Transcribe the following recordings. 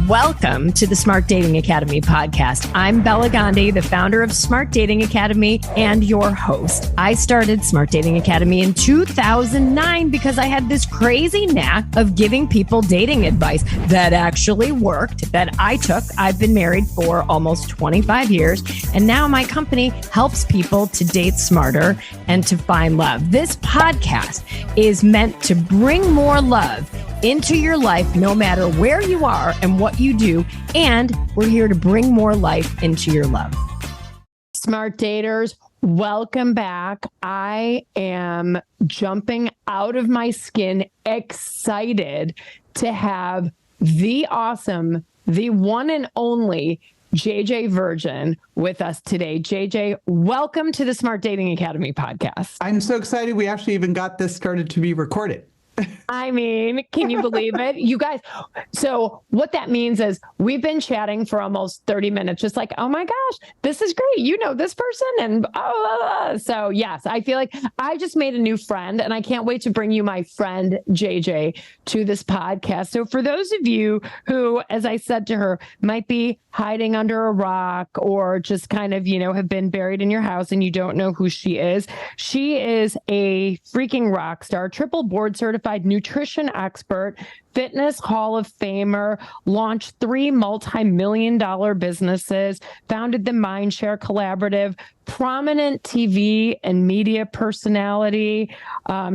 Welcome to the Smart Dating Academy podcast. I'm Bela, Gandhi, the founder of Smart Dating Academy and your host. I started Smart Dating Academy in 2009 because I had this crazy knack of giving people dating advice that actually worked, that I took. I've been married for almost 25 years, and now my company helps people to date smarter and to find love. This podcast is meant to bring more love into your life, no matter where you are and what you do. And we're here to bring more life into your love. Smart daters, welcome back. I am jumping out of my skin, excited to have the awesome, the one and only JJ Virgin with us today. JJ, welcome to the Smart Dating Academy podcast. I'm so excited. We actually even got this started to be recorded. I mean, can you believe it? You guys, so what that means is we've been chatting for almost 30 minutes, just like, oh my gosh, this is great. You know this person. And so yes, I feel like I just made a new friend and I can't wait to bring you my friend JJ to this podcast. So for those of you who, as I said to her, might be hiding under a rock or just kind of, have been buried in your house and you don't know who she is a freaking rock star, triple board certified nutrition expert, fitness Hall of Famer, launched 3 multi-million-dollar businesses, founded the Mindshare Collaborative, prominent TV and media personality.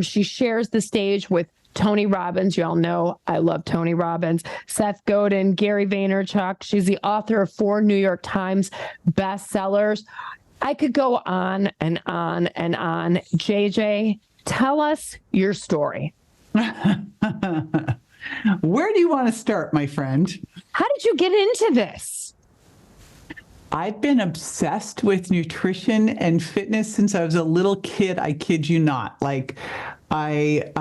She shares the stage with Tony Robbins. You all know I love Tony Robbins. Seth Godin, Gary Vaynerchuk. She's the author of 4 New York Times bestsellers. I could go on and on and on. JJ, tell us your story. Where do you want to start, my friend? How did you get into this? I've been obsessed with nutrition and fitness since I was a little kid. I kid you not. Like, I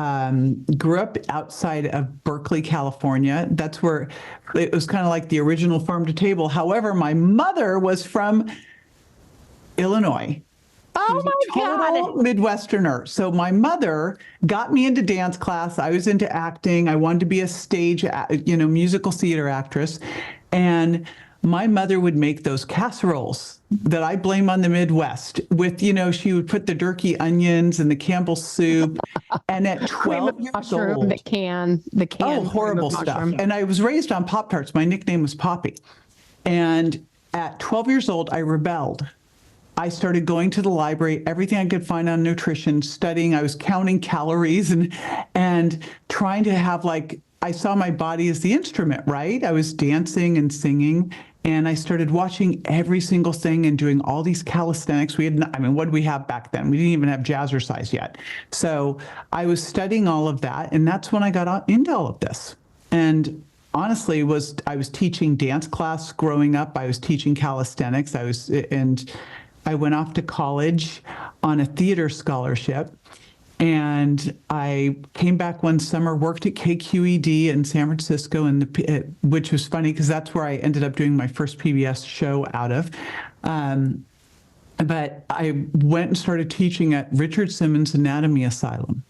grew up outside of Berkeley, California. That's where it was kind of like the original farm to table. However, my mother was from Illinois. Oh my Total God. Midwesterner. So my mother got me into dance class. I was into acting. I wanted to be a stage, musical theater actress. And my mother would make those casseroles that I blame on the Midwest with, she would put the Durkee onions and the Campbell's soup. And at 12 years old, the can. Oh, horrible stuff. And I was raised on Pop-Tarts. My nickname was Poppy. And at 12 years old, I rebelled. I started going to the library, everything I could find on nutrition, studying. I was counting calories and trying to have I saw my body as the instrument, right? I was dancing and singing, and I started watching every single thing and doing all these calisthenics. What did we have back then? We didn't even have jazzercise yet. So I was studying all of that, and that's when I got into all of this. And honestly, I was teaching dance class growing up. I was teaching calisthenics. I went off to college on a theater scholarship, and I came back one summer, worked at KQED in San Francisco, which was funny because that's where I ended up doing my first PBS show out of. But I went and started teaching at Richard Simmons Anatomy Asylum.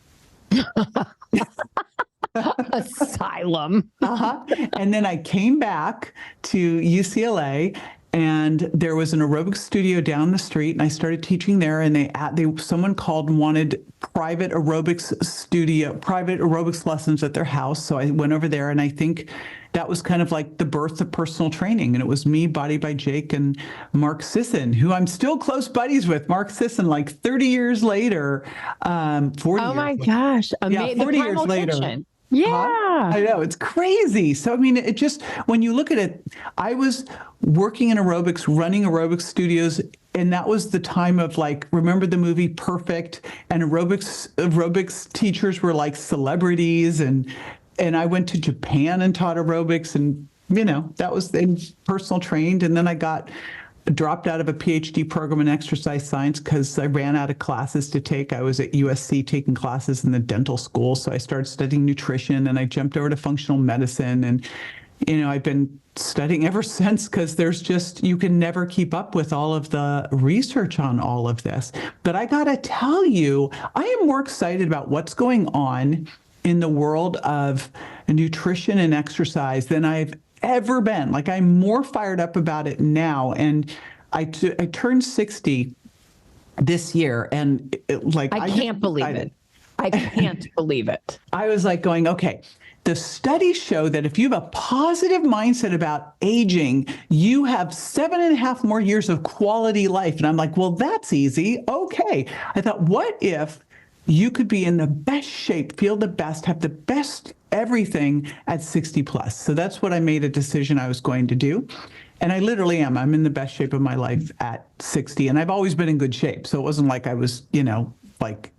Asylum. And then I came back to UCLA, and there was an aerobics studio down the street, and I started teaching there. And someone called and wanted private aerobics lessons at their house. So I went over there, and I think that was kind of like the birth of personal training. And it was me, Body by Jake, and Mark Sisson, who I'm still close buddies with. Mark Sisson, 30 years later, 40 Oh years my later. gosh. Yeah, 40 years later. Kitchen. Yeah. I know, it's crazy. So, it just, when you look at it, I was working in aerobics, running aerobics studios, and that was the time of remember the movie Perfect? And aerobics teachers were like celebrities, and I went to Japan and taught aerobics, and, that was personal trained. And then I dropped out of a PhD program in exercise science because I ran out of classes to take. I was at USC taking classes in the dental school. So I started studying nutrition, and I jumped over to functional medicine. And, I've been studying ever since because you can never keep up with all of the research on all of this. But I got to tell you, I am more excited about what's going on in the world of nutrition and exercise than I've ever been. Like, I'm more fired up about it now. And I turned 60 this year, and I can't believe it. I can't believe it. I was like going, okay, the studies show that if you have a positive mindset about aging, you have 7.5 more years of quality life. And I'm like, well, that's easy. Okay. I thought, what if you could be in the best shape, feel the best, have the best everything at 60 plus? So that's what I made a decision I was going to do. And I literally am. I'm in the best shape of my life at 60. And I've always been in good shape. So it wasn't like I was, like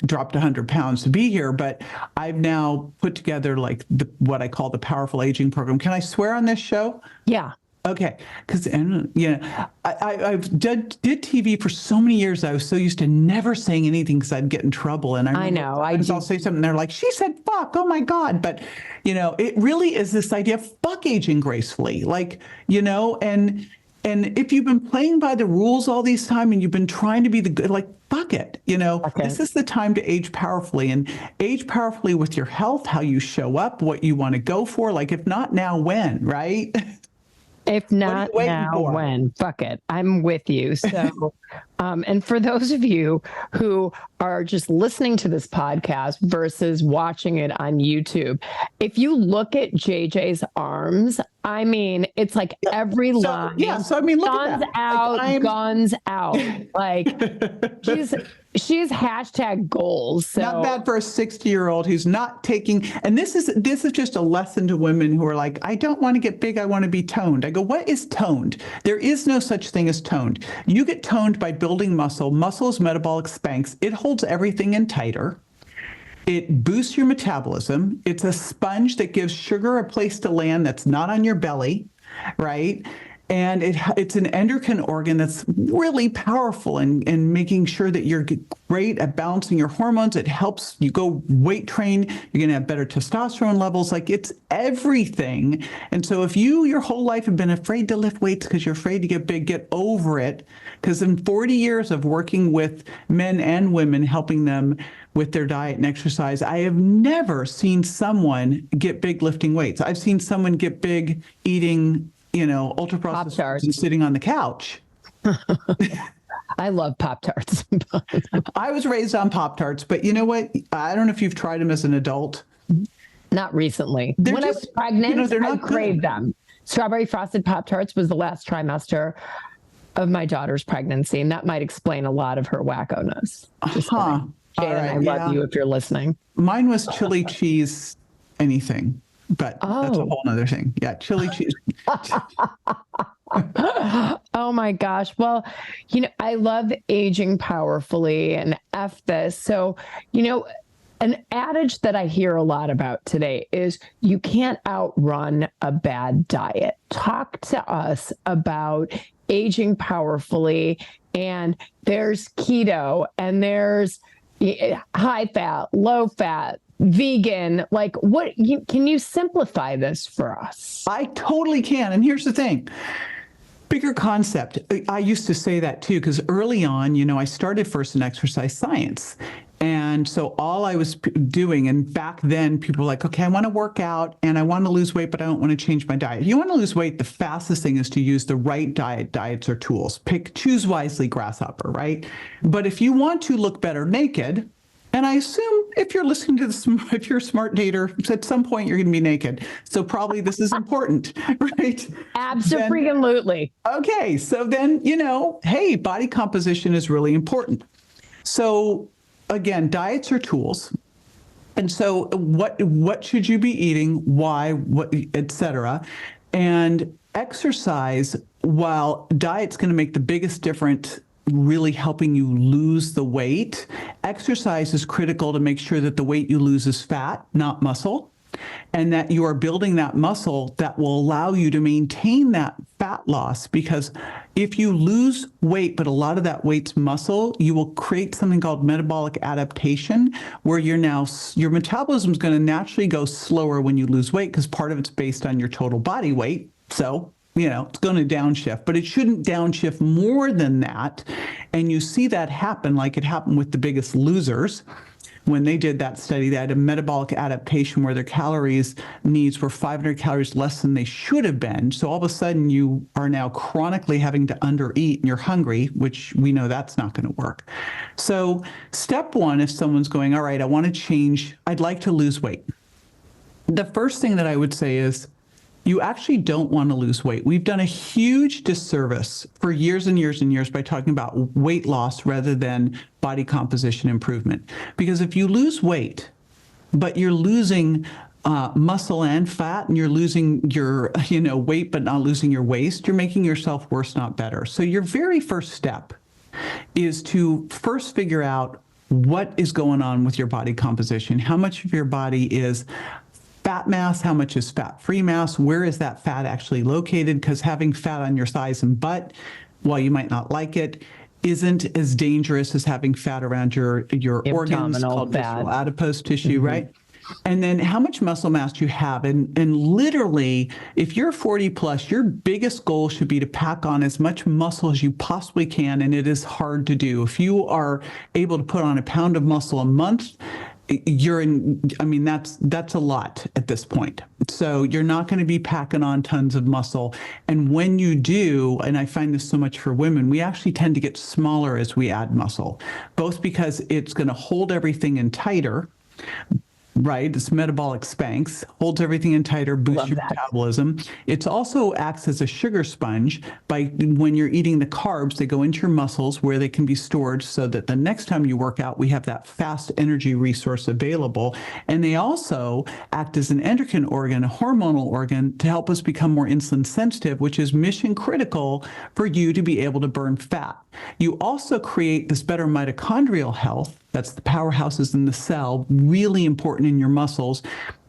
dropped 100 pounds to be here. But I've now put together like what I call the Powerful Aging Program. Can I swear on this show? Yeah. Okay. Because, I did TV for so many years. I was so used to never saying anything because I'd get in trouble. And I know. I'll say something. They're like, she said, fuck. Oh, my God. But, it really is this idea of fuck aging gracefully. Like, and if you've been playing by the rules all these time and you've been trying to be the good, like, fuck it. This is the time to age powerfully, and age powerfully with your health, how you show up, what you want to go for. Like, if not now, when, right? If not now, when? Fuck it. I'm with you. So, and for those of you who are just listening to this podcast versus watching it on YouTube, if you look at JJ's arms, I mean, it's like every line. Yeah. So, I mean, look guns at that. out, like, guns out. Like, she's hashtag goals. So. Not bad for a 60-year-old who's not taking, and this is just a lesson to women who are like, I don't want to get big, I want to be toned. I go, what is toned? There is no such thing as toned. You get toned by building muscle. Muscle is metabolic Spanx. It holds everything in tighter. It boosts your metabolism. It's a sponge that gives sugar a place to land that's not on your belly, right? And it's an endocrine organ that's really powerful in making sure that you're great at balancing your hormones. It helps you go weight train. You're going to have better testosterone levels. Like, it's everything. And so if you your whole life have been afraid to lift weights because you're afraid to get big, get over it. Because in 40 years of working with men and women, helping them with their diet and exercise, I have never seen someone get big lifting weights. I've seen someone get big eating ultra-processed foods and sitting on the couch. I love Pop-Tarts. I was raised on Pop-Tarts, but you know what? I don't know if you've tried them as an adult. Not recently. When I was pregnant, I craved them. Strawberry frosted Pop-Tarts was the last trimester of my daughter's pregnancy, and that might explain a lot of her wacko-ness. Jane, I love you if you're listening. Mine was chili cheese anything. But that's a whole other thing. Yeah, chili cheese. Oh my gosh. Well, I love aging powerfully and F this. So, an adage that I hear a lot about today is you can't outrun a bad diet. Talk to us about aging powerfully. And there's keto and there's high fat, low fat, vegan. Like, can you simplify this for us? I totally can. And here's the thing. Bigger concept. I used to say that too, because early on, I started first in exercise science. And so all I was doing, and back then people were like, okay, I want to work out and I want to lose weight, but I don't want to change my diet. If you want to lose weight, the fastest thing is to use the right diet. Diets are tools. Choose wisely, grasshopper, right? But if you want to look better naked, and I assume if you're listening to this, if you're a smart dater, at some point you're going to be naked. So probably this is important, right? Absolutely. Okay. So then, hey, body composition is really important. So again, diets are tools. And so what should you be eating? Why, what, et cetera. And exercise, while diet's going to make the biggest difference, really helping you lose the weight, exercise is critical to make sure that the weight you lose is fat, not muscle, and that you are building that muscle that will allow you to maintain that fat loss. Because if you lose weight, but a lot of that weight's muscle, you will create something called metabolic adaptation, where your metabolism is going to naturally go slower when you lose weight, because part of it's based on your total body weight. So it's going to downshift, but it shouldn't downshift more than that. And you see that happen, like it happened with the biggest losers, when they did that study, they had a metabolic adaptation where their calories needs were 500 calories less than they should have been. So all of a sudden you are now chronically having to undereat and you're hungry, which we know that's not going to work. So step one, if someone's going, all right, I want to change, I'd like to lose weight. The first thing that I would say is, you actually don't want to lose weight. We've done a huge disservice for years and years and years by talking about weight loss rather than body composition improvement. Because if you lose weight, but you're losing muscle and fat, and you're losing your weight but not losing your waist, you're making yourself worse, not better. So your very first step is to first figure out what is going on with your body composition, how much of your body is fat mass, how much is fat-free mass, where is that fat actually located? Because having fat on your thighs and butt, while you might not like it, isn't as dangerous as having fat around your organs, called visceral adipose tissue, right? And then how much muscle mass you have. And literally, if you're 40 plus, your biggest goal should be to pack on as much muscle as you possibly can. And it is hard to do. If you are able to put on a pound of muscle a month, that's a lot at this point. So you're not going to be packing on tons of muscle. And when you do, and I find this so much for women, we actually tend to get smaller as we add muscle, both because it's going to hold everything in tighter, right? This metabolic Spanx holds everything in tighter, boosts your metabolism. It also acts as a sugar sponge. When you're eating the carbs, they go into your muscles where they can be stored so that the next time you work out, we have that fast energy resource available. And they also act as an endocrine organ, a hormonal organ, to help us become more insulin sensitive, which is mission critical for you to be able to burn fat. You also create this better mitochondrial health. That's the powerhouses in the cell, really important in your muscles,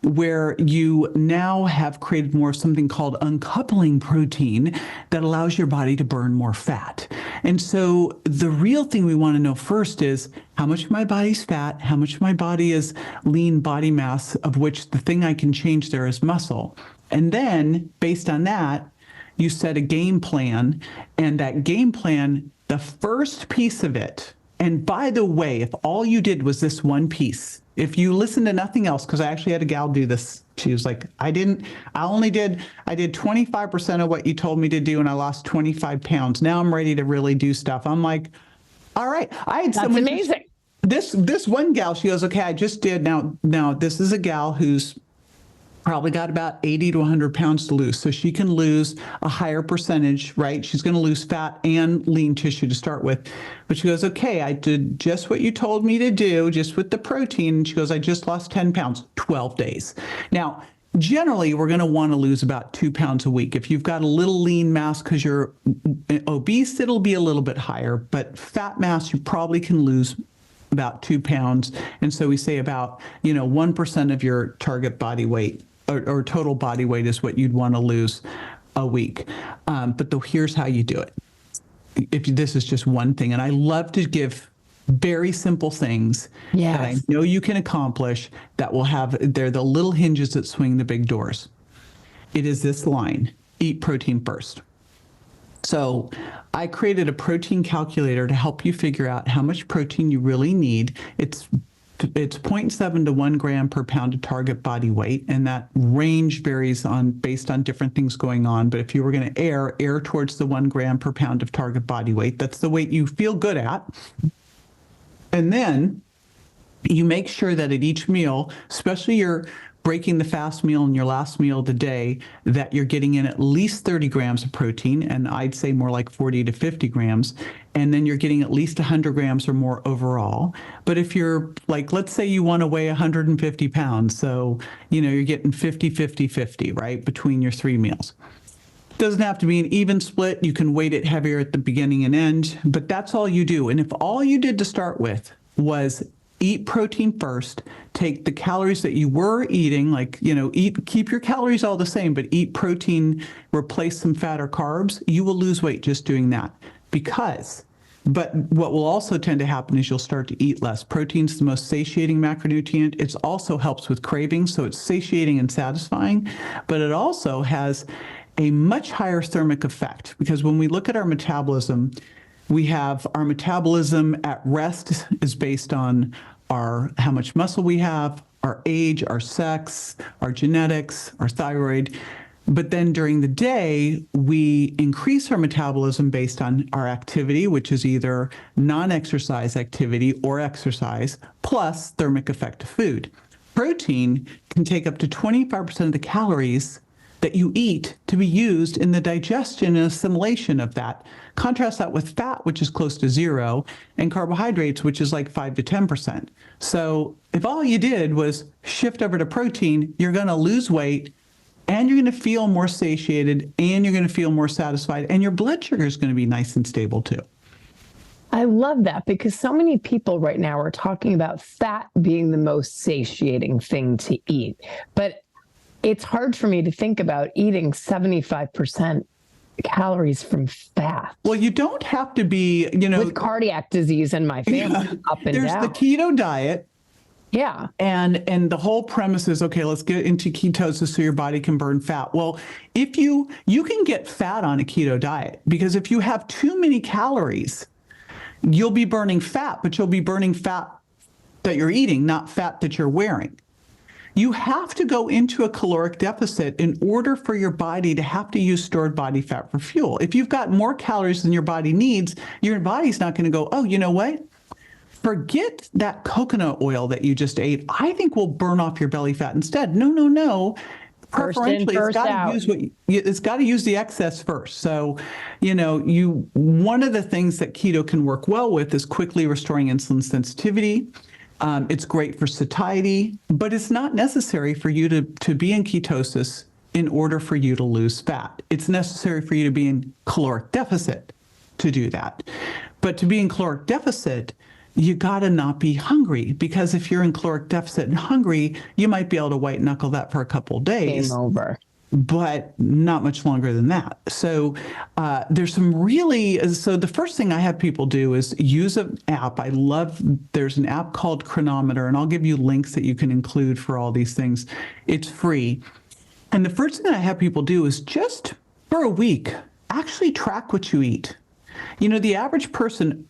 where you now have created more of something called uncoupling protein that allows your body to burn more fat. And so the real thing we want to know first is how much of my body's fat, how much of my body is lean body mass, of which the thing I can change there is muscle. And then based on that, you set a game plan, and that game plan, the first piece of it, and by the way, if all you did was this one piece, if you listen to nothing else, because I actually had a gal do this. She was like, I did 25% of what you told me to do, and I lost 25 pounds. Now I'm ready to really do stuff. I'm like, all right. That's amazing. This one gal, she goes, okay, I just did. Now this is a gal who's probably got about 80 to 100 pounds to lose. So she can lose a higher percentage, right? She's going to lose fat and lean tissue to start with. But she goes, okay, I did just what you told me to do, just with the protein. And she goes, I just lost 10 pounds, 12 days. Now, generally, we're going to want to lose about 2 pounds a week. If you've got a little lean mass because you're obese, it'll be a little bit higher. But fat mass, you probably can lose about 2 pounds. And so we say about, 1% of your target body weight or total body weight is what you'd want to lose a week. But here's how you do it. If this is just one thing, and I love to give very simple things that I know you can accomplish that will they're the little hinges that swing the big doors. It is this line: eat protein first. So I created a protein calculator to help you figure out how much protein you really need. It's 0.7 to 1 gram per pound of target body weight, and that range varies based on different things going on. But if you were going to err towards the 1 gram per pound of target body weight. That's the weight you feel good at. And then you make sure that at each meal, especially your breaking the fast meal and your last meal of the day, that you're getting in at least 30 grams of protein, and I'd say more like 40 to 50 grams, and then you're getting at least 100 grams or more overall. But if you're like, let's say you want to weigh 150 pounds, so, you're getting 50, 50, 50, right, between your 3 meals. Doesn't have to be an even split. You can weight it heavier at the beginning and end, but that's all you do. And if all you did to start with was eat protein first, take the calories that you were eating, keep your calories all the same, but eat protein, replace some fat or carbs, you will lose weight just doing that. But what will also tend to happen is you'll start to eat less. Protein's the most satiating macronutrient. It also helps with cravings, so it's satiating and satisfying, but it also has a much higher thermic effect, because when we look at our metabolism, we have our metabolism at rest is based on how much muscle we have, our age, our sex, our genetics, our thyroid. But then during the day, we increase our metabolism based on our activity, which is either non-exercise activity or exercise, plus thermic effect of food. Protein can take up to 25% of the calories that you eat to be used in the digestion and assimilation of that. Contrast that with fat, which is close to zero, and carbohydrates, which is like 5 to 10%. So if all you did was shift over to protein, you're going to lose weight, and you're going to feel more satiated, and you're going to feel more satisfied, and your blood sugar is going to be nice and stable too. I love that, because so many people right now are talking about fat being the most satiating thing to eat. But it's hard for me to think about eating 75% calories from fat. Well, you don't have to be, with cardiac disease in my family, up and there's down. the keto diet. Yeah. And the whole premise is, okay, let's get into ketosis so your body can burn fat. Well, if you can get fat on a keto diet, because if you have too many calories, you'll be burning fat, but you'll be burning fat that you're eating, not fat that you're wearing. You have to go into a caloric deficit in order for your body to have to use stored body fat for fuel. If you've got more calories than your body needs, your body's not going to go, oh, you know what? Forget that coconut oil that you just ate. I think we'll burn off your belly fat instead. No. Preferentially, it's got to use the excess first. So, one of the things that keto can work well with is quickly restoring insulin sensitivity. It's great for satiety, but it's not necessary for you to be in ketosis in order for you to lose fat. It's necessary for you to be in caloric deficit to do that. But to be in caloric deficit, you got to not be hungry, because if you're in caloric deficit and hungry, you might be able to white knuckle that for a couple of days. Game over. But not much longer than that. So there's so the first thing I have people do is use an app. There's an app called Chronometer, and I'll give you links that you can include for all these things. It's free. And the first thing I have people do is just for a week, actually track what you eat. The average person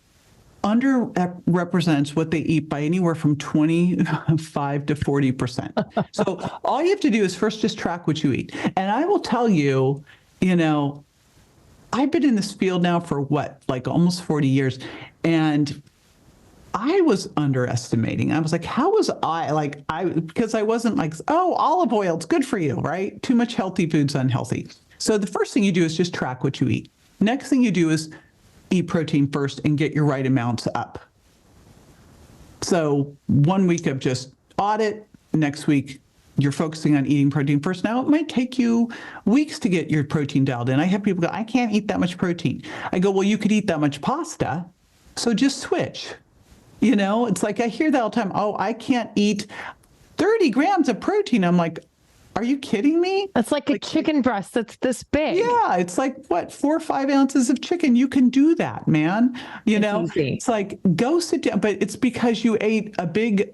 underrepresents what they eat by anywhere from 25 to 40%. So all you have to do is first just track what you eat. And I will tell you, I've been in this field now for almost 40 years. And I was underestimating. I was like, how was because I wasn't like, oh, olive oil, it's good for you, right? Too much healthy food's unhealthy. So the first thing you do is just track what you eat. Next thing you do is eat protein first and get your right amounts up. So 1 week of just audit, next week you're focusing on eating protein first. Now it might take you weeks to get your protein dialed in. I have people go, I can't eat that much protein. I go, well, you could eat that much pasta, so just switch. It's like I hear that all the time. Oh, I can't eat 30 grams of protein. I'm like, are you kidding me? That's like a chicken breast that's this big. Yeah, it's like, 4 or 5 ounces of chicken. You can do that, man. It's like, go sit down. But it's because you ate a big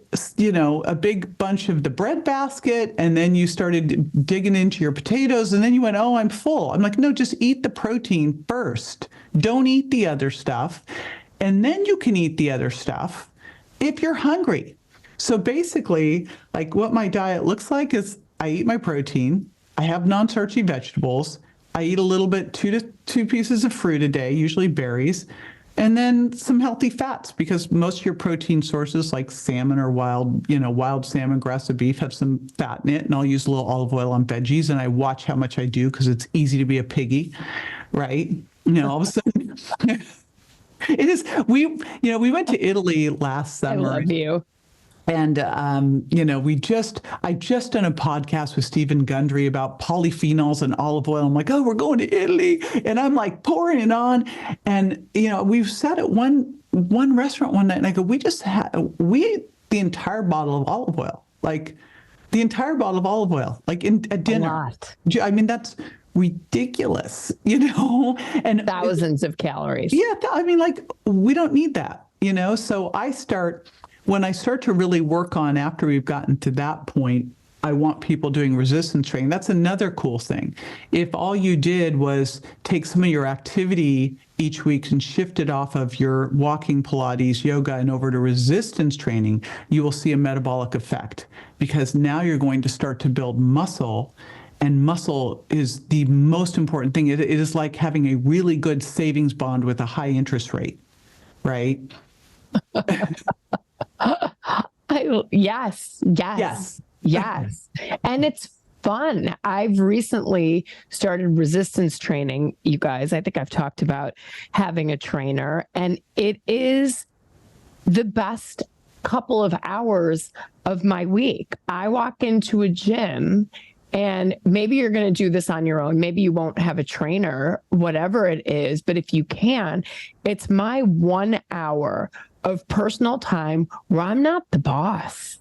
bunch of the bread basket, and then you started digging into your potatoes, and then you went, oh, I'm full. I'm like, no, just eat the protein first. Don't eat the other stuff. And then you can eat the other stuff if you're hungry. So basically, like what my diet looks like is I eat my protein, I have non-starchy vegetables, I eat a little bit, 2 pieces of fruit a day, usually berries, and then some healthy fats, because most of your protein sources like salmon or wild salmon, grass of beef have some fat in it, and I'll use a little olive oil on veggies, and I watch how much I do because it's easy to be a piggy, right? All of a sudden, it is. We went to Italy last summer. I love you. And, I just done a podcast with Stephen Gundry about polyphenols and olive oil. I'm like, oh, we're going to Italy. And I'm like pouring it on. And, we've sat at one restaurant one night, and I go, we ate the entire bottle of olive oil, like at dinner. A lot. I mean, that's ridiculous, and thousands of calories. Yeah. We don't need that, So when I start to really work on, after we've gotten to that point, I want people doing resistance training. That's another cool thing. If all you did was take some of your activity each week and shift it off of your walking, Pilates, yoga, and over to resistance training, you will see a metabolic effect, because now you're going to start to build muscle, and muscle is the most important thing. It is like having a really good savings bond with a high interest rate, right? Yes. And it's fun. I've recently started resistance training, you guys. I think I've talked about having a trainer, and it is the best couple of hours of my week. I walk into a gym, and maybe you're going to do this on your own. Maybe you won't have a trainer, whatever it is. But if you can, it's my 1 hour of personal time where I'm not the boss.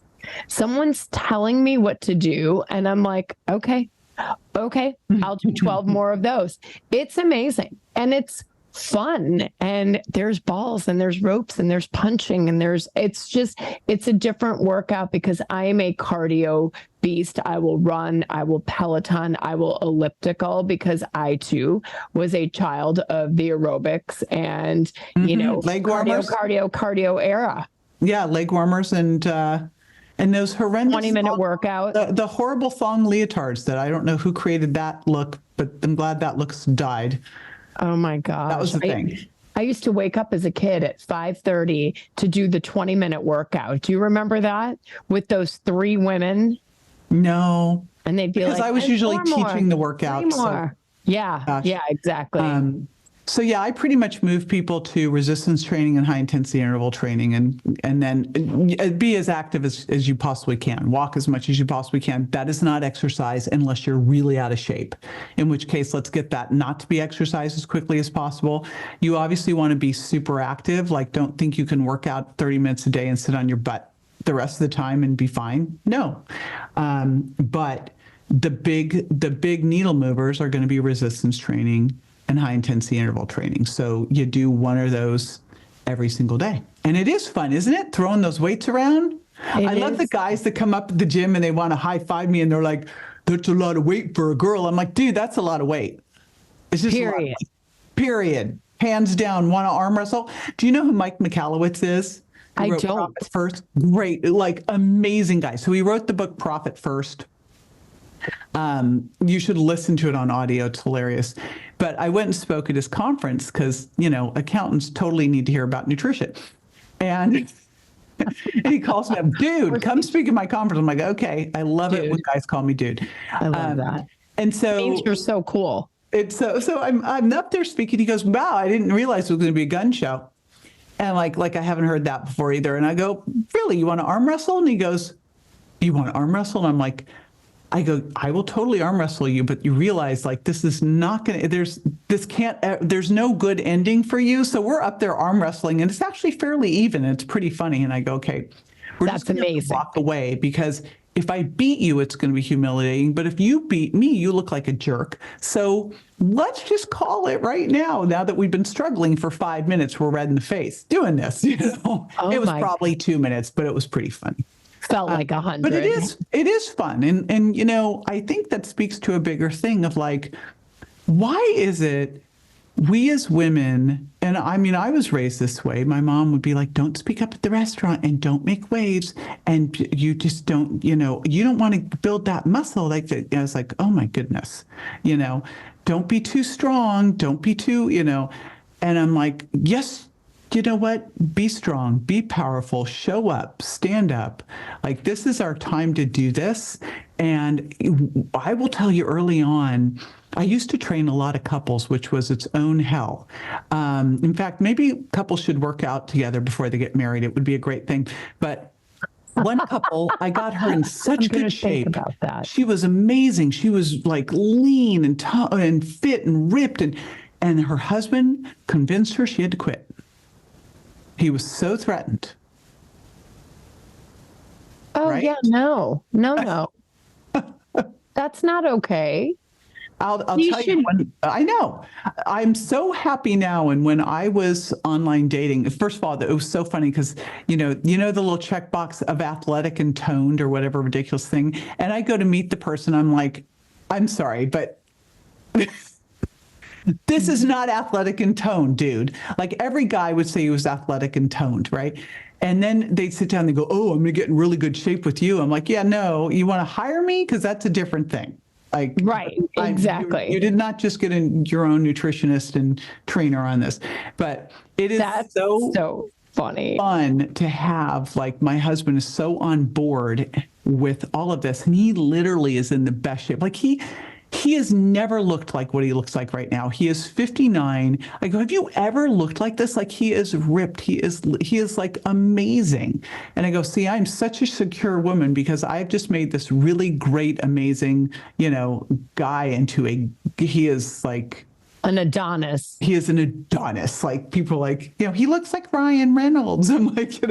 Someone's telling me what to do, and I'm like, okay, I'll do 12 more of those. It's amazing. And it's fun. And there's balls and there's ropes and there's punching and it's a different workout, because I am a cardio beast. I will run, I will Peloton, I will elliptical, because I too was a child of the aerobics and, leg warmers, cardio era. Yeah. Leg warmers and those horrendous 20-minute workout. The horrible thong leotards that I don't know who created that look, but I'm glad that look's died. Oh my gosh. That was the thing. I used to wake up as a kid at 5:30 to do the 20-minute workout. Do you remember that? With those 3 women? No. And they'd be because I was usually teaching the workout. So. Yeah, exactly. So yeah, I pretty much move people to resistance training and high intensity interval training, and then be as active as you possibly can. Walk as much as you possibly can. That is not exercise unless you're really out of shape, in which case let's get that not to be exercise as quickly as possible. You obviously want to be super active. Like, don't think you can work out 30 minutes a day and sit on your butt the rest of the time and be fine. No. But the big needle movers are going to be resistance training and high intensity interval training. So you do one of those every single day. And it is fun, isn't it? Throwing those weights around. I love the guys that come up at the gym and they want to high five me and they're like, that's a lot of weight for a girl. I'm like, dude, that's a lot of weight. It's just Period. A lot of weight. Period. Hands down. Want to arm wrestle? Do you know who Mike Michalowicz is? I don't. Profit First. Great. Like, amazing guy. So he wrote the book Profit First. You should listen to it on audio. It's hilarious. But I went and spoke at his conference because, accountants totally need to hear about nutrition. And he calls me up, dude, come speak at my conference. I'm like, okay, I love it when guys call me dude. I love that. And so it means you're so cool. It's so I'm up there speaking. He goes, wow, I didn't realize it was going to be a gun show. And like I haven't heard that before either. And I go, really, you want to arm wrestle? And he goes, you want to arm wrestle? And I'm like, I will totally arm wrestle you, but you realize like this is not going to, there's no good ending for you. So we're up there arm wrestling and it's actually fairly even. It's pretty funny. And I go, okay, that's amazing. Walk away, because if I beat you, it's going to be humiliating. But if you beat me, you look like a jerk. So let's just call it right now. Now that we've been struggling for 5 minutes, we're red in the face doing this. It was probably 2 minutes, but it was pretty funny. Felt like 100. But it is fun. And I think that speaks to a bigger thing of like, why is it we as women, and I mean, I was raised this way. My mom would be like, don't speak up at the restaurant and don't make waves. And you just don't, you don't want to build that muscle. Like that. I was like, oh my goodness, don't be too strong. Don't be too, and I'm like, yes, you know what? Be strong, be powerful, show up, stand up. Like, this is our time to do this. And I will tell you early on, I used to train a lot of couples, which was its own hell. In fact, maybe couples should work out together before they get married. It would be a great thing. But one couple, I got her in such good shape. About that. She was amazing. She was like lean and fit and ripped. And her husband convinced her she had to quit. He was so threatened. Oh, right? yeah, no. That's not okay. I'll tell you when, I know. I'm so happy now. And when I was online dating, first of all, it was so funny because, the little checkbox of athletic and toned or whatever ridiculous thing. And I go to meet the person. I'm like, I'm sorry, but This is not athletic and toned, dude. Like every guy would say he was athletic and toned, right? And then they'd sit down and they go, oh, I'm going to get in really good shape with you. I'm like, yeah, no, you want to hire me? Because that's a different thing. Like, right, exactly. You did not just get your own nutritionist and trainer on this, but that's so funny. Fun to have. Like my husband is so on board with all of this, and he literally is in the best shape. Like he has never looked like what he looks like right now. He is 59. I go, have you ever looked like this? Like he is ripped. He is like amazing. And I go, see, I'm such a secure woman because I've just made this really great, amazing, guy into he is like an Adonis. He is an Adonis. Like people are like, he looks like Ryan Reynolds. I'm like,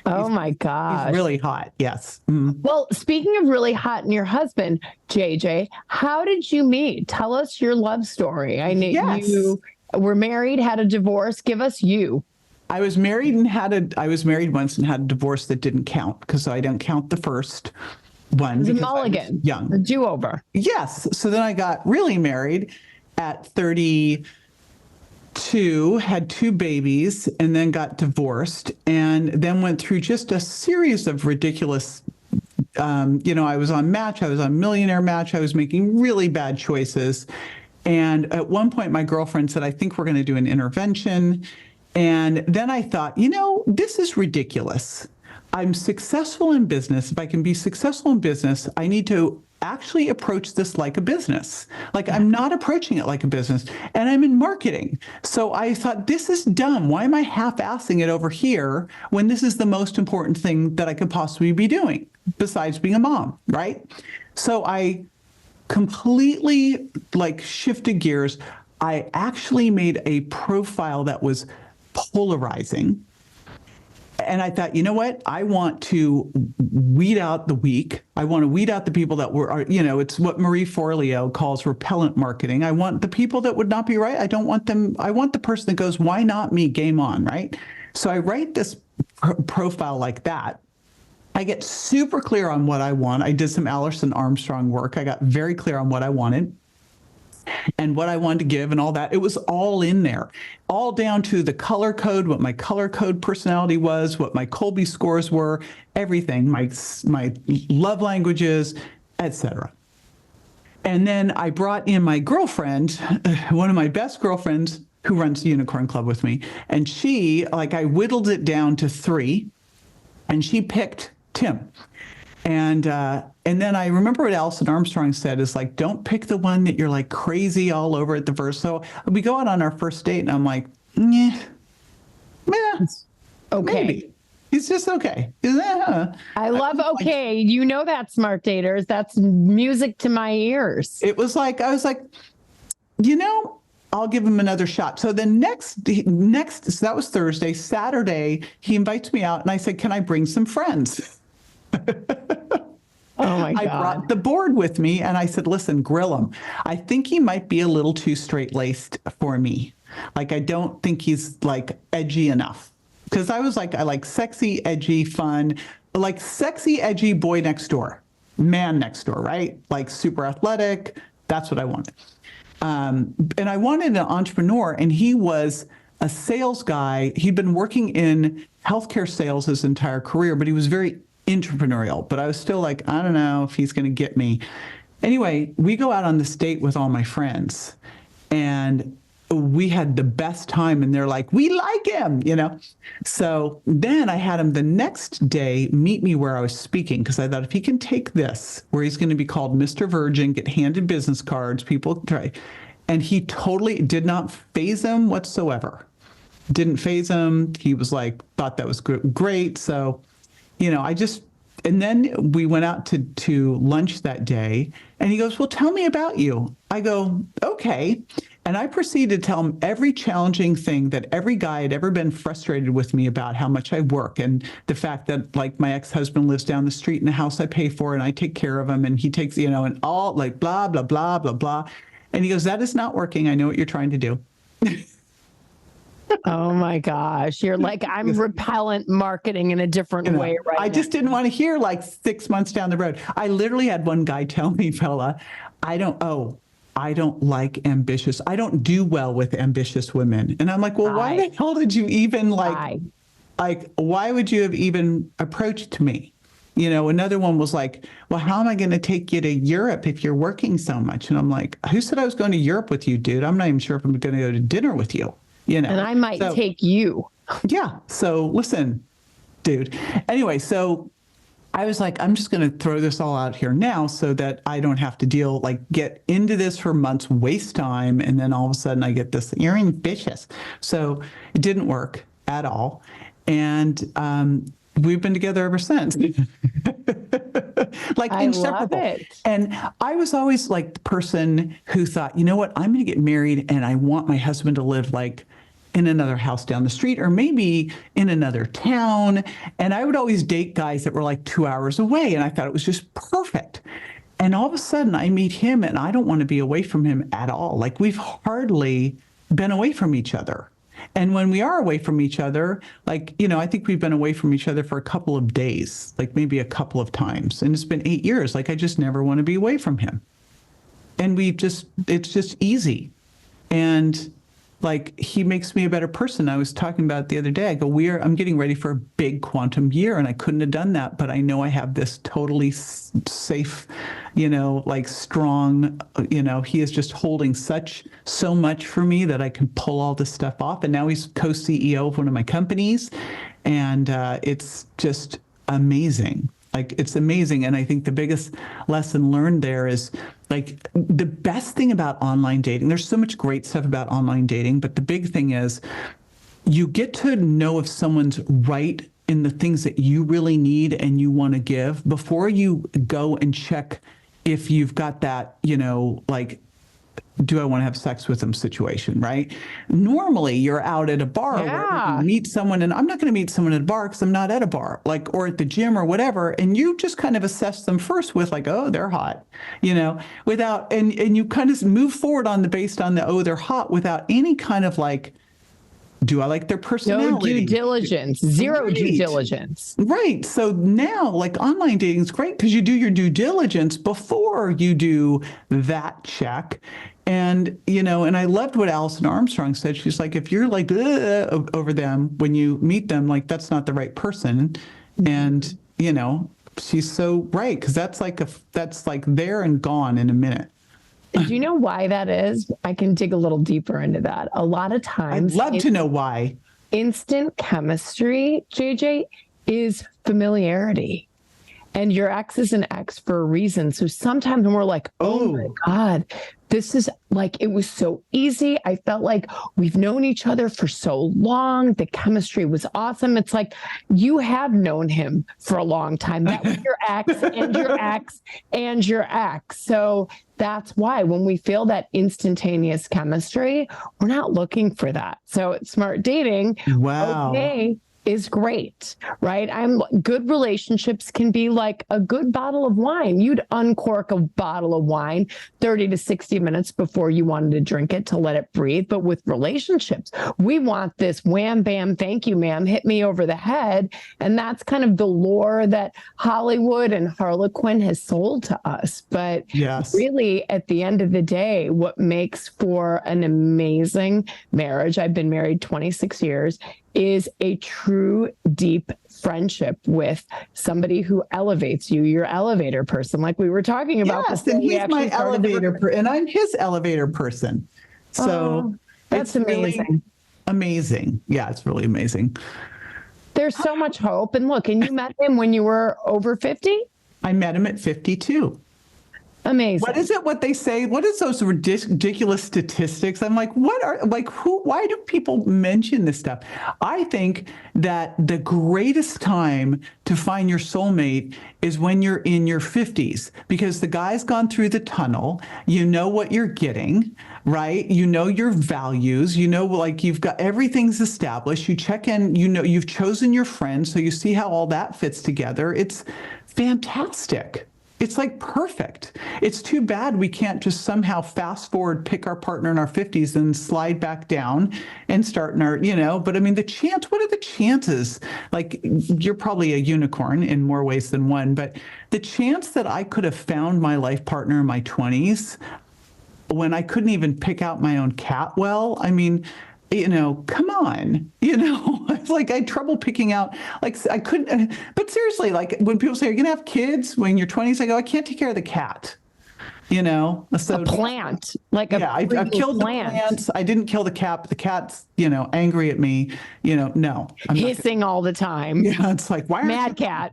Oh my gosh. He's really hot. Yes. Well, speaking of really hot and your husband, JJ, how did you meet? Tell us your love story. I know you were married, had a divorce. Give us you. I was married once and had a divorce that didn't count because I don't count the first one. It was a mulligan. Young. A do-over. Yes. So then I got really married at 32, had 2 babies, and then got divorced, and then went through just a series of ridiculous, I was on Match, I was on Millionaire Match, I was making really bad choices. And at one point, my girlfriend said, I think we're going to do an intervention. And then I thought, this is ridiculous. I'm successful in business. If I can be successful in business, I need to actually approach this like a business. Like I'm not approaching it like a business, and I'm in marketing. So I thought, this is dumb. Why am I half-assing it over here when this is the most important thing that I could possibly be doing besides being a mom, right? So I completely shifted gears. I actually made a profile that was polarizing. And I thought, you know what? I want to weed out the weak. I want to weed out the people that it's what Marie Forleo calls repellent marketing. I want the people that would not be right. I don't want them. I want the person that goes, why not me? Game on, right? So I write this profile like that. I get super clear on what I want. I did some Alison Armstrong work. I got very clear on what I wanted and what I wanted to give and all that. It was all in there, all down to the color code, what my color code personality was, what my Colby scores were, everything, my love languages, etc. And then I brought in my girlfriend, one of my best girlfriends who runs the Unicorn Club with me. And she, I whittled it down to 3, and she picked Tim. And then I remember what Alison Armstrong said is don't pick the one that you're crazy all over at the first. So we go out on our first date and I'm like, yeah, okay. Maybe. He's just okay. I love okay. That, smart daters. That's music to my ears. It was I was like, I'll give him another shot. So the next, so that was Thursday. Saturday, he invites me out and I said, can I bring some friends? Oh my God. I brought the board with me and I said, listen, grill him. I think he might be a little too straight-laced for me. I don't think he's edgy enough. Because I was I like sexy, edgy, fun, sexy, edgy boy next door, man next door, right? Super athletic. That's what I wanted. And I wanted an entrepreneur, and he was a sales guy. He'd been working in healthcare sales his entire career, but he was very entrepreneurial. But I was still I don't know if he's going to get me. Anyway, we go out on this date with all my friends, and we had the best time, and they're like, we like him, So then I had him the next day meet me where I was speaking, because I thought if he can take this, where he's going to be called Mr. Virgin, get handed business cards, people try. And he totally did not faze him whatsoever. Didn't faze him. He was thought that was great. So, and then we went out to lunch that day, and he goes, well, tell me about you. I go, okay. And I proceeded to tell him every challenging thing that every guy had ever been frustrated with me about, how much I work, and the fact that my ex-husband lives down the street in a house I pay for, and I take care of him, and he takes, and all blah, blah, blah, blah, blah. And he goes, that is not working. I know what you're trying to do. Oh my gosh. You're I'm repellent marketing in a different way right now. I just didn't want to hear 6 months down the road. I literally had one guy tell me, Bela, I I don't like ambitious. I don't do well with ambitious women. And I'm like, well, why the hell did you even why would you have even approached me? Another one was like, well, how am I going to take you to Europe if you're working so much? And I'm like, who said I was going to Europe with you, dude? I'm not even sure if I'm going to go to dinner with you, And I might take you. Yeah. So listen, dude. Anyway, so I was like, I'm just going to throw this all out here now so that I don't have to get into this for months, waste time. And then all of a sudden I get this, you're ambitious. So it didn't work at all. And, we've been together ever since. Inseparable. Love it. And I was always like the person who thought, you know what, I'm going to get married and I want my husband to live in another house down the street or maybe in another town. And I would always date guys that were 2 hours away. And I thought it was just perfect. And all of a sudden I meet him and I don't want to be away from him at all. We've hardly been away from each other. And when we are away from each other, I think we've been away from each other for a couple of days, maybe a couple of times. And it's been 8 years. I just never want to be away from him. And it's just easy. And he makes me a better person. I was talking about it the other day. I go, I'm getting ready for a big quantum year, and I couldn't have done that, but I know I have this totally safe, strong, he is just holding so much for me that I can pull all this stuff off. And now he's co-CEO of one of my companies, and it's just amazing. It's amazing. And I think the biggest lesson learned there is the best thing about online dating, there's so much great stuff about online dating, but the big thing is you get to know if someone's right in the things that you really need and you want to give before you go and check if you've got that, do I want to have sex with them situation, right? Normally you're out at a bar where you meet someone, and I'm not going to meet someone at a bar because I'm not at a bar, or at the gym or whatever. And you just kind of assess them first with oh, they're hot, without, and you kind of move forward based on the, oh, they're hot without any kind of do I like their personality? No due diligence, zero right. Due diligence. Right. So now online dating is great because you do your due diligence before you do that check. And, and I loved what Alison Armstrong said. She's like, if you're over them when you meet them, that's not the right person. And, she's so right. Because that's there and gone in a minute. Do you know why that is? I can dig a little deeper into that. A lot of times, I'd love to know why. Instant chemistry, JJ, is familiarity. And your ex is an ex for a reason. So sometimes when we're like, oh my God, this is it was so easy. I felt like we've known each other for so long. The chemistry was awesome. It's you have known him for a long time. That was your ex and your ex and your ex. So that's why when we feel that instantaneous chemistry, we're not looking for that. So smart dating. Wow. Okay. Is great, right? Good relationships can be like a good bottle of wine. You'd uncork a bottle of wine 30 to 60 minutes before you wanted to drink it to let it breathe. But with relationships, we want this wham, bam, thank you, ma'am, hit me over the head. And that's kind of the lure that Hollywood and Harlequin has sold to us. But really, at the end of the day, what makes for an amazing marriage, I've been married 26 years, is a true deep friendship with somebody who elevates you, your elevator person, like we were talking about. Yes, and he's my elevator and I'm his elevator person. So that's amazing. Really amazing. Yeah, it's really amazing. There's so much hope. And look, and you met him when you were over 50? I met him at 52. Amazing. What is it? What they say? What is those ridiculous statistics? I'm like, why do people mention this stuff? I think that the greatest time to find your soulmate is when you're in your 50s, because the guy's gone through the tunnel. You know what you're getting, right? You know your values, you've got everything's established. You check in, you've chosen your friends. So you see how all that fits together. It's fantastic. It's perfect. It's too bad we can't just somehow fast forward, pick our partner in our 50s and slide back down and start in our, but I mean, what are the chances? You're probably a unicorn in more ways than one, but the chance that I could have found my life partner in my 20s, when I couldn't even pick out my own cat well. I mean, come on, it's like I had trouble picking out, like I couldn't, but seriously, like when people say you're going to have kids when you're 20s, I go, I can't take care of the cat, so a plant, like I've killed plant. the plants. I didn't kill the cat, but the cat's, angry at me, no. I'm hissing all the time. Yeah. It's like, why mad cat.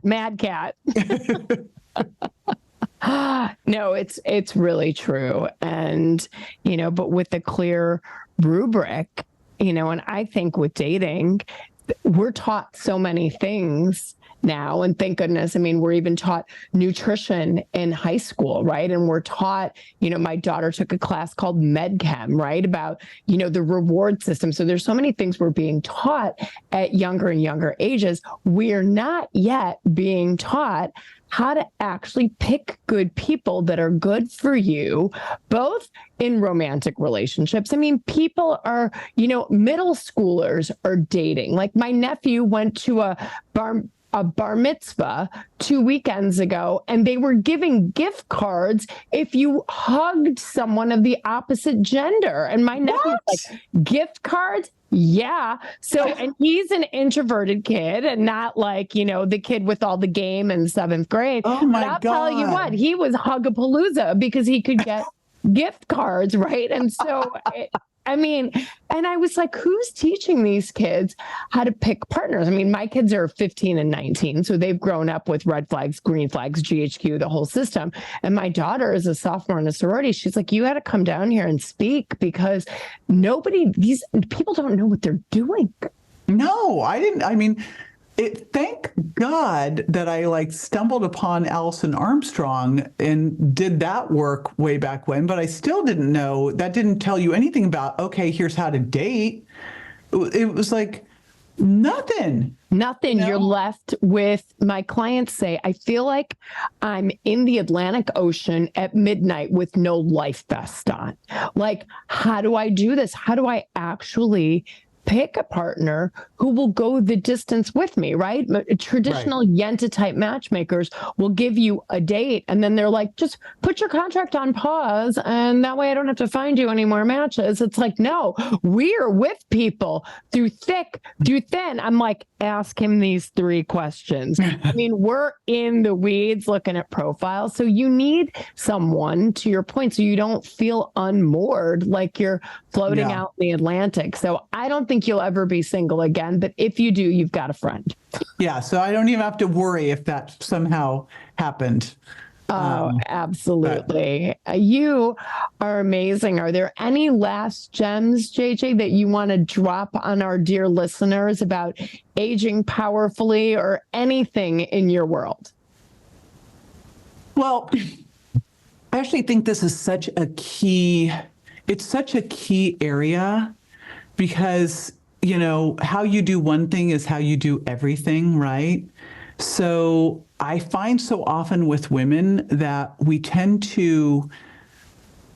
No, it's really true. And, but with a clear rubric, and I think with dating, we're taught so many things now. And thank goodness, I mean, we're even taught nutrition in high school, right? And we're taught, my daughter took a class called MedChem, right? About, the reward system. So there's so many things we're being taught at younger and younger ages. We're not yet being taught how to actually pick good people that are good for you, both in romantic relationships. I mean, people are, middle schoolers are dating. Like my nephew went to a bar mitzvah 2 weekends ago, and they were giving gift cards if you hugged someone of the opposite gender. And my nephew's like, gift cards? Yeah. So, and he's an introverted kid and not like, the kid with all the game in 7th grade. Oh my God. I'll God. tell you what, he was Hugapalooza because he could get gift cards, right? And so, and I was like, who's teaching these kids how to pick partners? I mean, my kids are 15 and 19, so they've grown up with red flags, green flags, GHQ, the whole system. And my daughter is a sophomore in a sorority. She's like, you got to come down here and speak because these people don't know what they're doing. No, I didn't. I mean, thank God that I stumbled upon Allison Armstrong and did that work way back when, but I still didn't know. That didn't tell you anything about, okay, here's how to date. It was like nothing. Nothing. You're left with, my clients say, I feel like I'm in the Atlantic Ocean at midnight with no life vest on. Like, how do I do this? How do I actually pick a partner who will go the distance with me, right? Traditional Yenta type matchmakers will give you a date and then they're like, just put your contract on pause and that way I don't have to find you any more matches. It's like, no, we're with people through thick, through thin. I'm like, ask him these 3 questions. I mean, we're in the weeds looking at profiles. So you need someone, to your point, so you don't feel unmoored like you're floating out in the Atlantic. So I don't think you'll ever be single again, but if you do, you've got a friend. Yeah, so I don't even have to worry if that somehow happened. Oh, absolutely. You are amazing. Are there any last gems, JJ, that you want to drop on our dear listeners about aging powerfully or anything in your world? Well, I actually think this is such a key area because, how you do one thing is how you do everything, right? So I find so often with women that we tend to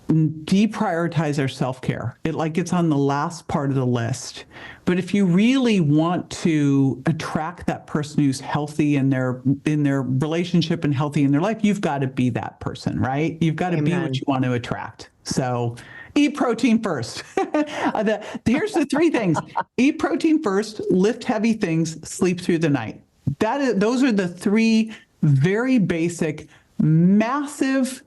deprioritize our self-care. It's on the last part of the list. But if you really want to attract that person who's healthy in their relationship and healthy in their life, you've got to be that person, right? You've got to be what you want to attract. So eat protein first. Here's the 3 things. Eat protein first, lift heavy things, sleep through the night. Those are the 3 very basic, massive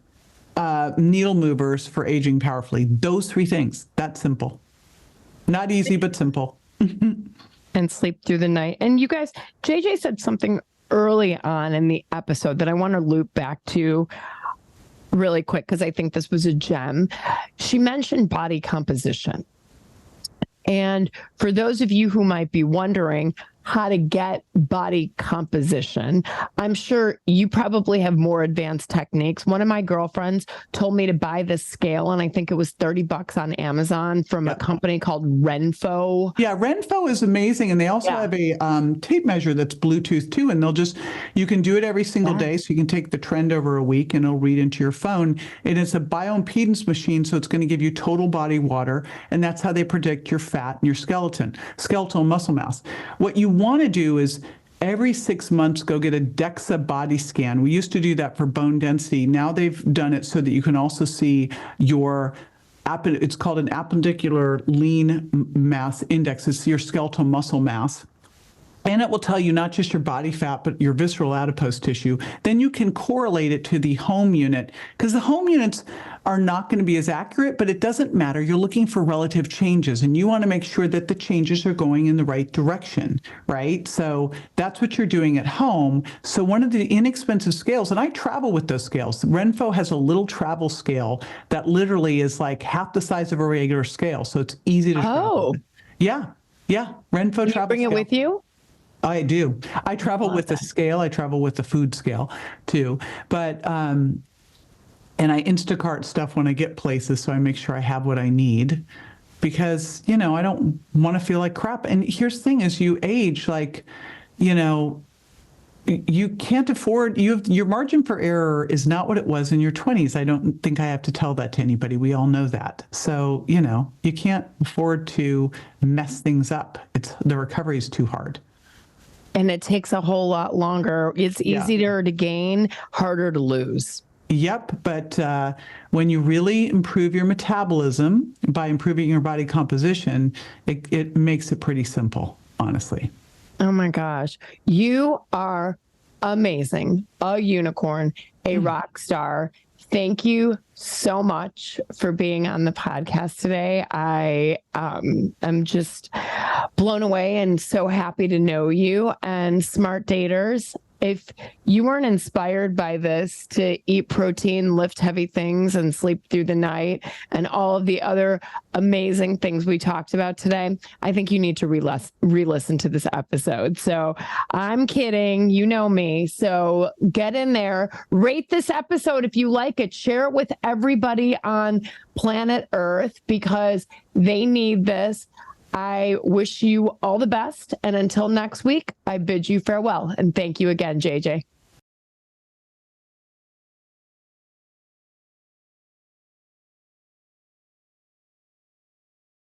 needle movers for aging powerfully. Those 3 things. That's simple. Not easy, but simple. And sleep through the night. And you guys, JJ said something early on in the episode that I want to loop back to really quick because I think this was a gem. She mentioned body composition. And for those of you who might be wondering how to get body composition, I'm sure you probably have more advanced techniques. One of my girlfriends told me to buy this scale, and I think it was $30 on Amazon from a company called Renpho. Yeah, Renpho is amazing. And they also have a tape measure that's Bluetooth too. And you can do it every single day. So you can take the trend over a week and it'll read into your phone. And it's a bioimpedance machine. So it's going to give you total body water. And that's how they predict your fat and your skeletal muscle mass. What you want to do is every 6 months go get a DEXA body scan. We used to do that for bone density. Now they've done it so that you can also see your it's called an appendicular lean mass index. It's your skeletal muscle mass. And it will tell you not just your body fat, but your visceral adipose tissue. Then you can correlate it to the home unit, because the home units are not going to be as accurate, but it doesn't matter. You're looking for relative changes, and you want to make sure that the changes are going in the right direction, right? So that's what you're doing at home. So one of the inexpensive scales, and I travel with those scales. Renpho has a little travel scale that literally is like half the size of a regular scale. So it's easy to travel with. Yeah. Renpho travel bring it scale. with you? I do. I travel with the scale. I travel with the food scale too. But, and I Instacart stuff when I get places, so I make sure I have what I need, because, I don't want to feel like crap. And here's the thing, as you age, like, you can't afford, your margin for error is not what it was in your 20s. I don't think I have to tell that to anybody. We all know that. So, you can't afford to mess things up. The recovery is too hard. And it takes a whole lot longer. It's easier to gain, harder to lose. Yep. But when you really improve your metabolism by improving your body composition, it makes it pretty simple, honestly. Oh my gosh. You are amazing. A unicorn, a rock star. Thank you so much for being on the podcast today. I am just blown away and so happy to know you. And smart daters, if you weren't inspired by this to eat protein, lift heavy things, and sleep through the night, and all of the other amazing things we talked about today, I think you need to re-listen to this episode. So I'm kidding. You know me. So get in there, rate this episode if you like it, share it with everybody on planet Earth, because they need this. I wish you all the best. And until next week, I bid you farewell. And thank you again, JJ.